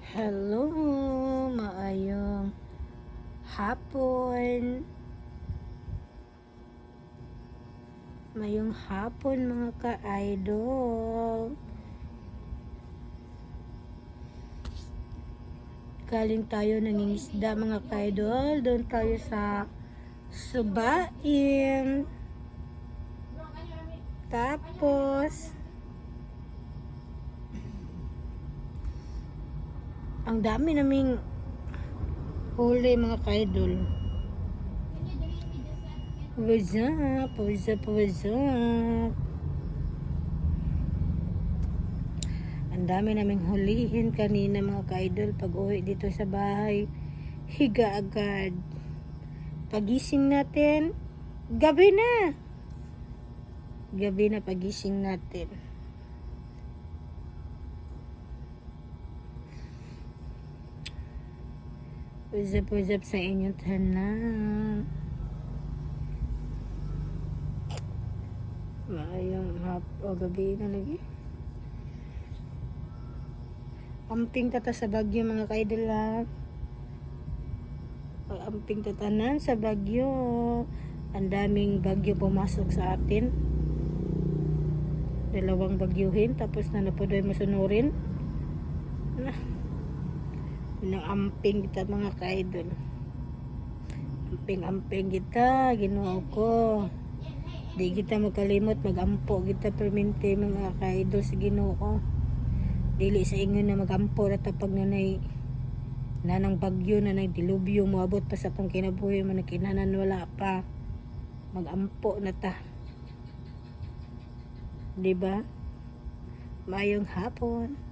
Hello, maayong hapon. Mayong hapon mga ka-idol. Galing tayo nangingisda mga ka-idol. Doon tayo sa Subaim. Tapos ang dami naming huli mga ka-idol. What's up? What's up? What's up? Ang dami naming hulihin kanina mga ka-idol. Pag uwi dito sa bahay, higa agad. Pagising natin, gabi na. Gabi na pagising natin. What's up sa inyong tanan. Maayong gabi na lagi. Amping tata sa Bagyo mga ka-idol ha. Amping tatanan sa Bagyo. Ang daming bagyo pumasok sa atin. 2 bagyuhin tapos na napodoy masunurin. Amping kita mga ka-idol. Amping kita, Ginoo ko. Di kita makalimot magampo kita permente mga ka-idol sa Ginoo. Dili sa ingon na magampo na tapag nanang bagyo na dilubyo moabot pa sa tong kinabuhi man kinanan wala pa. Magampo na ta. Diba? Mayong hapon.